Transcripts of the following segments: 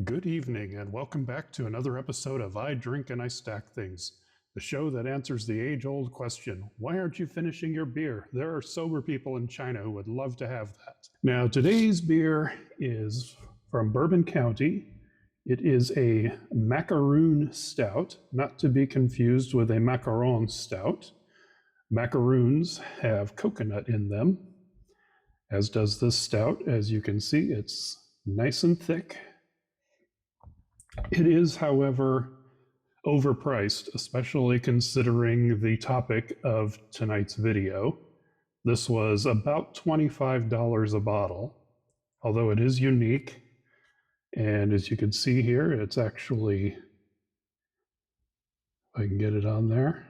Good evening, and welcome back to another episode of I Drink and I Stack Things, the show that answers the age-old question, why aren't you finishing your beer? There are sober people in China who would love to have that. Now, today's beer is from Bourbon County. It is a Macaroon Stout, not to be confused with a Macaron Stout. Macaroons have coconut in them, as does this stout. As you can see, it's nice and thick. It is, however, overpriced, especially considering the topic of tonight's video. This was about $25 a bottle, although it is unique. And as you can see here, it's actually, if I can get it on there,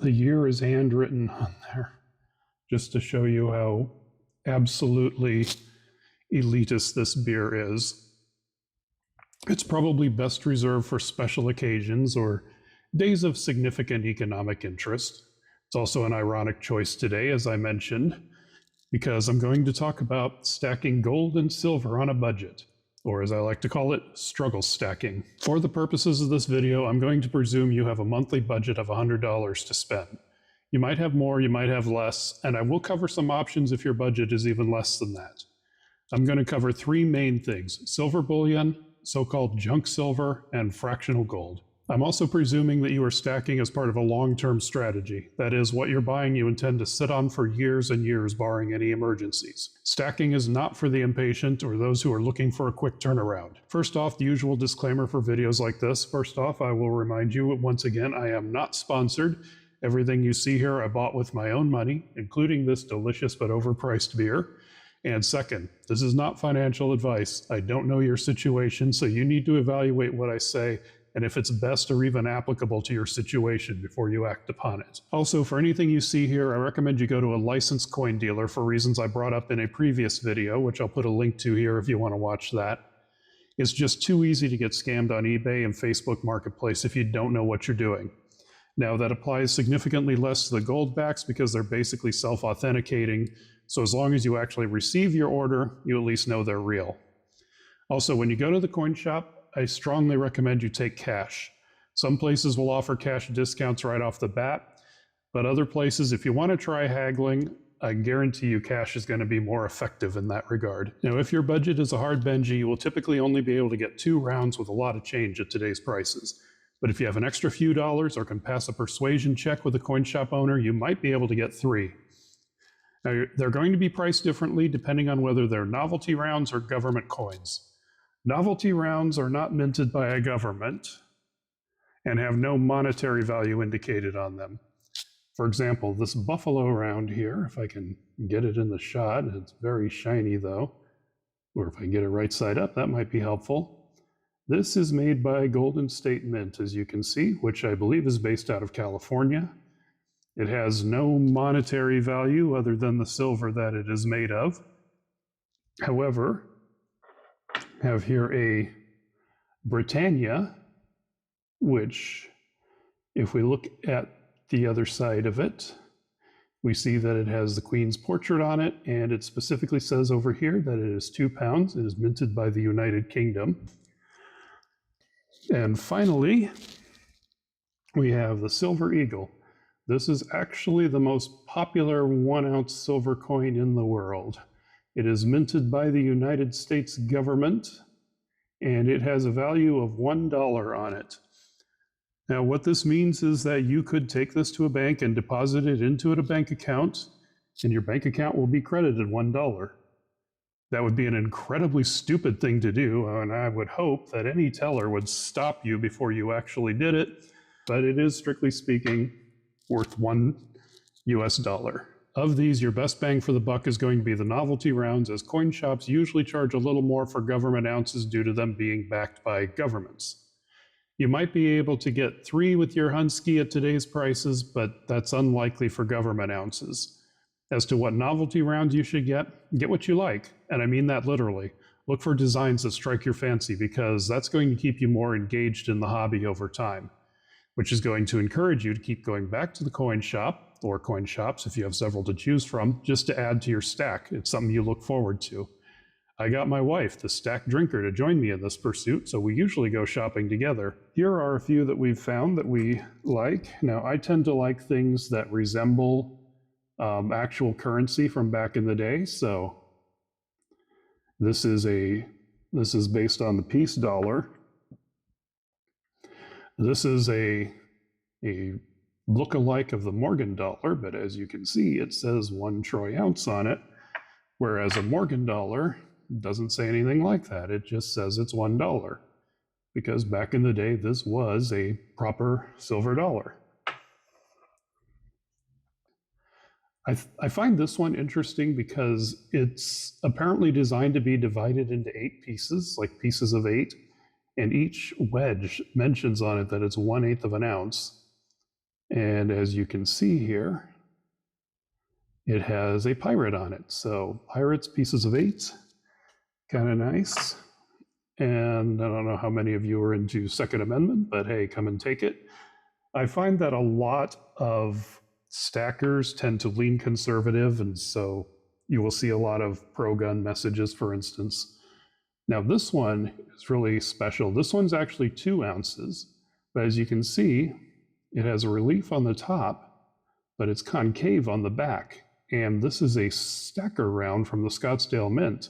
the year is handwritten on there, just to show you how absolutely elitist this beer is. It's probably best reserved for special occasions or days of significant economic interest. It's also an ironic choice today, as I mentioned, because I'm going to talk about stacking gold and silver on a budget, or as I like to call it, struggle stacking. For the purposes of this video, I'm going to presume you have a monthly budget of $100 to spend. You might have more, you might have less, and I will cover some options if your budget is even less than that. I'm going to cover three main things: silver bullion, so-called junk silver, and fractional gold. I'm also presuming that you are stacking as part of a long-term strategy. That is, what you're buying you intend to sit on for years and years, barring any emergencies. Stacking is not for the impatient or those who are looking for a quick turnaround. First off, the usual disclaimer for videos like this. First off, I will remind you once again, I am not sponsored. Everything you see here I bought with my own money, including this delicious but overpriced beer. And second, this is not financial advice. I don't know your situation, so you need to evaluate what I say and if it's best or even applicable to your situation before you act upon it. Also, for anything you see here, I recommend you go to a licensed coin dealer for reasons I brought up in a previous video, which I'll put a link to here if you want to watch that. It's just too easy to get scammed on eBay and Facebook Marketplace if you don't know what you're doing. Now, that applies significantly less to the gold backs because they're basically self-authenticating. So as long as you actually receive your order, you at least know they're real. Also, when you go to the coin shop, I strongly recommend you take cash. Some places will offer cash discounts right off the bat, but other places, if you want to try haggling, I guarantee you cash is going to be more effective in that regard. Now, if your budget is a hard Benji, you will typically only be able to get 2 rounds with a lot of change at today's prices. But if you have an extra few dollars or can pass a persuasion check with a coin shop owner, you might be able to get 3. Now, they're going to be priced differently depending on whether they're novelty rounds or government coins. Novelty rounds are not minted by a government and have no monetary value indicated on them. For example, this Buffalo round here, if I can get it in the shot, it's very shiny though, or if I get it right side up, that might be helpful. This is made by Golden State Mint, as you can see, which I believe is based out of California. It has no monetary value other than the silver that it is made of. However, I have here a Britannia, which, if we look at the other side of it, we see that it has the Queen's portrait on it, and it specifically says over here that it is 2 pounds. It is minted by the United Kingdom. And finally, we have the Silver Eagle. This is actually the most popular 1-ounce silver coin in the world. It is minted by the United States government, and it has a value of $1 on it. Now, what this means is that you could take this to a bank and deposit it into a bank account, and your bank account will be credited $1. That would be an incredibly stupid thing to do, and I would hope that any teller would stop you before you actually did it, but it is, strictly speaking, worth $1 US. Of these, your best bang for the buck is going to be the novelty rounds, as coin shops usually charge a little more for government ounces due to them being backed by governments. You might be able to get 3 with your Hunsky at today's prices, but that's unlikely for government ounces. As to what novelty rounds you should get what you like, and I mean that literally. Look for designs that strike your fancy, because that's going to keep you more engaged in the hobby over time, which is going to encourage you to keep going back to the coin shop, or coin shops if you have several to choose from, just to add to your stack. It's something you look forward to. I got my wife, the stack drinker, to join me in this pursuit, so we usually go shopping together. Here are a few that we've found that we like. Now, I tend to like things that resemble actual currency from back in the day, so this is based on the peace dollar. This is a look-alike of the Morgan dollar, but as you can see, it says 1 troy ounce on it, whereas a Morgan dollar doesn't say anything like that. It just says it's $1, because back in the day, this was a proper silver dollar. I find this one interesting because it's apparently designed to be divided into 8 pieces, like pieces of 8, and each wedge mentions on it that it's 1/8 of an ounce. And as you can see here, it has a pirate on it. So pirates, pieces of 8, kind of nice. And I don't know how many of you are into Second Amendment, but hey, come and take it. I find that a lot of stackers tend to lean conservative, and so you will see a lot of pro-gun messages, for instance. Now this one is really special. This one's actually 2 ounces, but as you can see, it has a relief on the top, but it's concave on the back. And this is a stacker round from the Scottsdale Mint.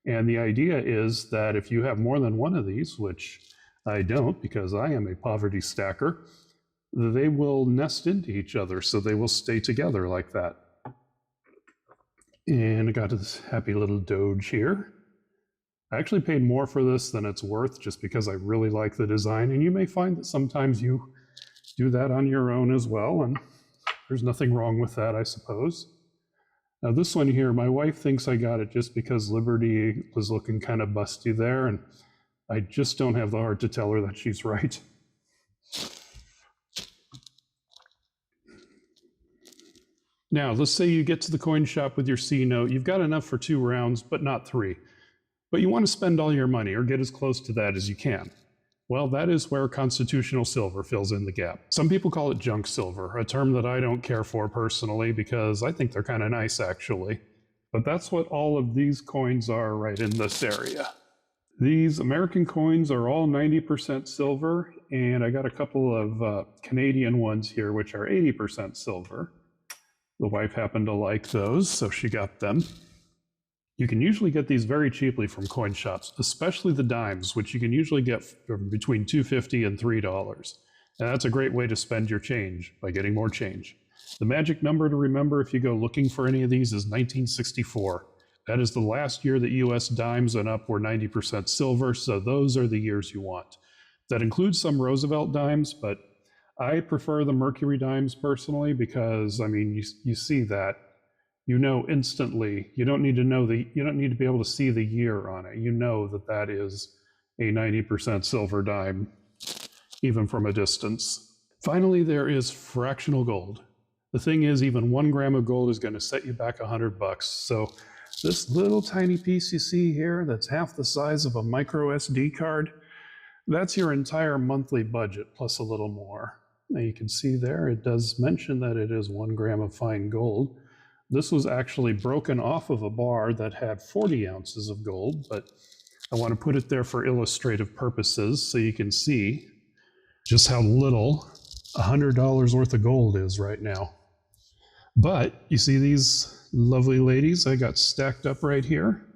And the idea is that if you have more than one of these, which I don't because I am a poverty stacker, they will nest into each other, so they will stay together like that. And I got this happy little Doge here. I actually paid more for this than it's worth just because I really like the design, and you may find that sometimes you do that on your own as well, and there's nothing wrong with that, I suppose. Now this one here, my wife thinks I got it just because Liberty was looking kind of busty there, and I just don't have the heart to tell her that she's right. Now, let's say you get to the coin shop with your C note. You've got enough for 2 rounds, but not 3. But you want to spend all your money or get as close to that as you can. Well, that is where constitutional silver fills in the gap. Some people call it junk silver, a term that I don't care for personally because I think they're kind of nice actually. But that's what all of these coins are right in this area. These American coins are all 90% silver, and I got a couple of Canadian ones here which are 80% silver. The wife happened to like those, so she got them. You can usually get these very cheaply from coin shops, especially the dimes, which you can usually get for between $2.50 and $3. And that's a great way to spend your change, by getting more change. The magic number to remember if you go looking for any of these is 1964. That is the last year that US dimes and up were 90% silver, so those are the years you want. That includes some Roosevelt dimes, but I prefer the Mercury dimes personally because, I mean, you see that. You know instantly. You don't need to be able to see the year on it. You know that that is a 90% silver dime, even from a distance. Finally, there is fractional gold. The thing is, even 1 gram of gold is going to set you back $100. So this little tiny piece you see here, that's half the size of a micro SD card, that's your entire monthly budget plus a little more. Now you can see there, it does mention that it is 1 gram of fine gold. This was actually broken off of a bar that had 40 ounces of gold, but I want to put it there for illustrative purposes so you can see just how little $100 worth of gold is right now. But you see these lovely ladies I got stacked up right here?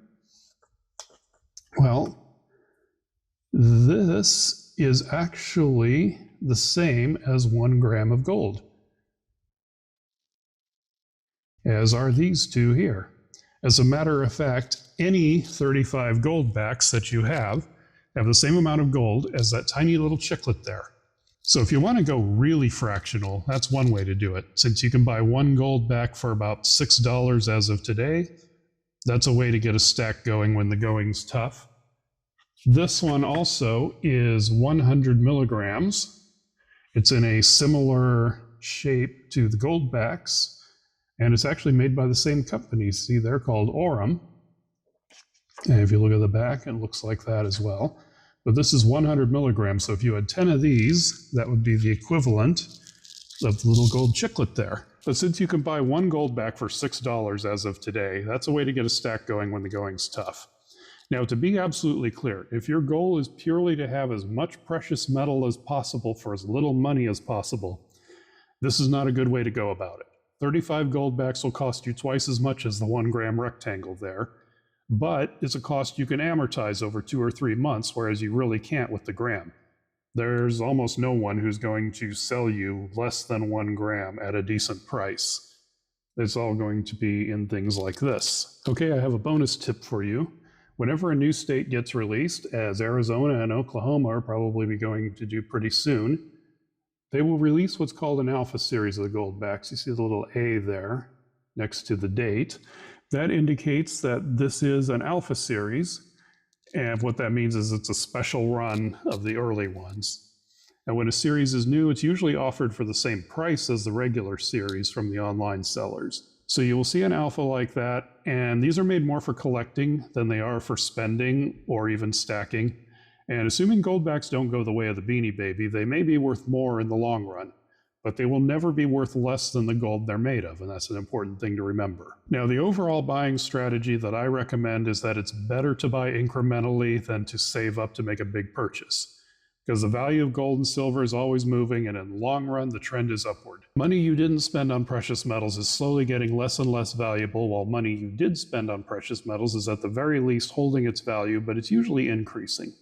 Well, this is actually the same as 1 gram of gold, as are these two here. As a matter of fact, any 35 gold backs that you have the same amount of gold as that tiny little chiclet there. So if you want to go really fractional, that's one way to do it. Since you can buy 1 gold back for about $6 as of today, that's a way to get a stack going when the going's tough. This one also is 100 milligrams. It's in a similar shape to the gold backs. And it's actually made by the same company. See, they're called Aurum. And if you look at the back, it looks like that as well. But this is 100 milligrams. So if you had 10 of these, that would be the equivalent of the little gold chiclet there. But since you can buy 1 gold back for $6 as of today, that's a way to get a stack going when the going's tough. Now, to be absolutely clear, if your goal is purely to have as much precious metal as possible for as little money as possible, this is not a good way to go about it. 35 goldbacks will cost you twice as much as the 1 gram rectangle there, but it's a cost you can amortize over 2 or 3 months, whereas you really can't with the gram. There's almost no one who's going to sell you less than 1 gram at a decent price. It's all going to be in things like this. Okay, I have a bonus tip for you. Whenever a new state gets released, as Arizona and Oklahoma are probably going to do pretty soon, they will release what's called an alpha series of the goldbacks. You see the little A there next to the date. That indicates that this is an alpha series, and what that means is it's a special run of the early ones. And when a series is new, it's usually offered for the same price as the regular series from the online sellers. So you will see an alpha like that, and these are made more for collecting than they are for spending or even stacking. And assuming goldbacks don't go the way of the Beanie Baby, they may be worth more in the long run, but they will never be worth less than the gold they're made of, and that's an important thing to remember. Now, the overall buying strategy that I recommend is that it's better to buy incrementally than to save up to make a big purchase, because the value of gold and silver is always moving, and in the long run, the trend is upward. Money you didn't spend on precious metals is slowly getting less and less valuable, while money you did spend on precious metals is at the very least holding its value, but it's usually increasing.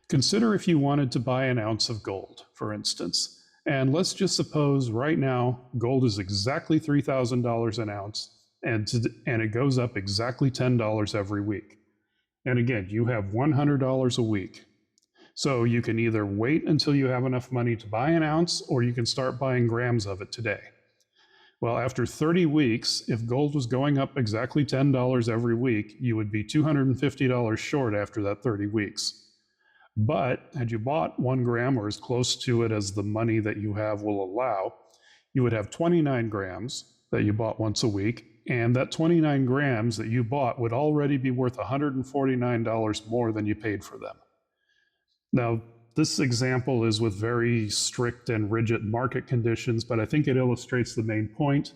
Consider if you wanted to buy an ounce of gold, for instance, and let's just suppose right now gold is exactly $3,000 an ounce, and it goes up exactly $10 every week. And again, you have $100 a week. So you can either wait until you have enough money to buy an ounce, or you can start buying grams of it today. Well, after 30 weeks, if gold was going up exactly $10 every week, you would be $250 short after that 30 weeks. But had you bought 1 gram or as close to it as the money that you have will allow, you would have 29 grams that you bought once a week, and that 29 grams that you bought would already be worth $149 more than you paid for them. Now, this example is with very strict and rigid market conditions, but I think it illustrates the main point,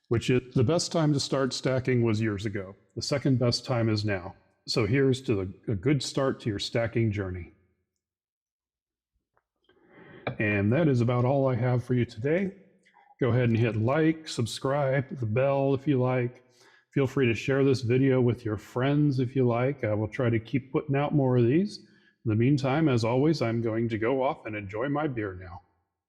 which is the best time to start stacking was years ago. The second best time is now. So here's to a good start to your stacking journey. And that is about all I have for you today. Go ahead and hit like, subscribe, the bell if you like. Feel free to share this video with your friends if you like. I will try to keep putting out more of these. In the meantime, as always, I'm going to go off and enjoy my beer now.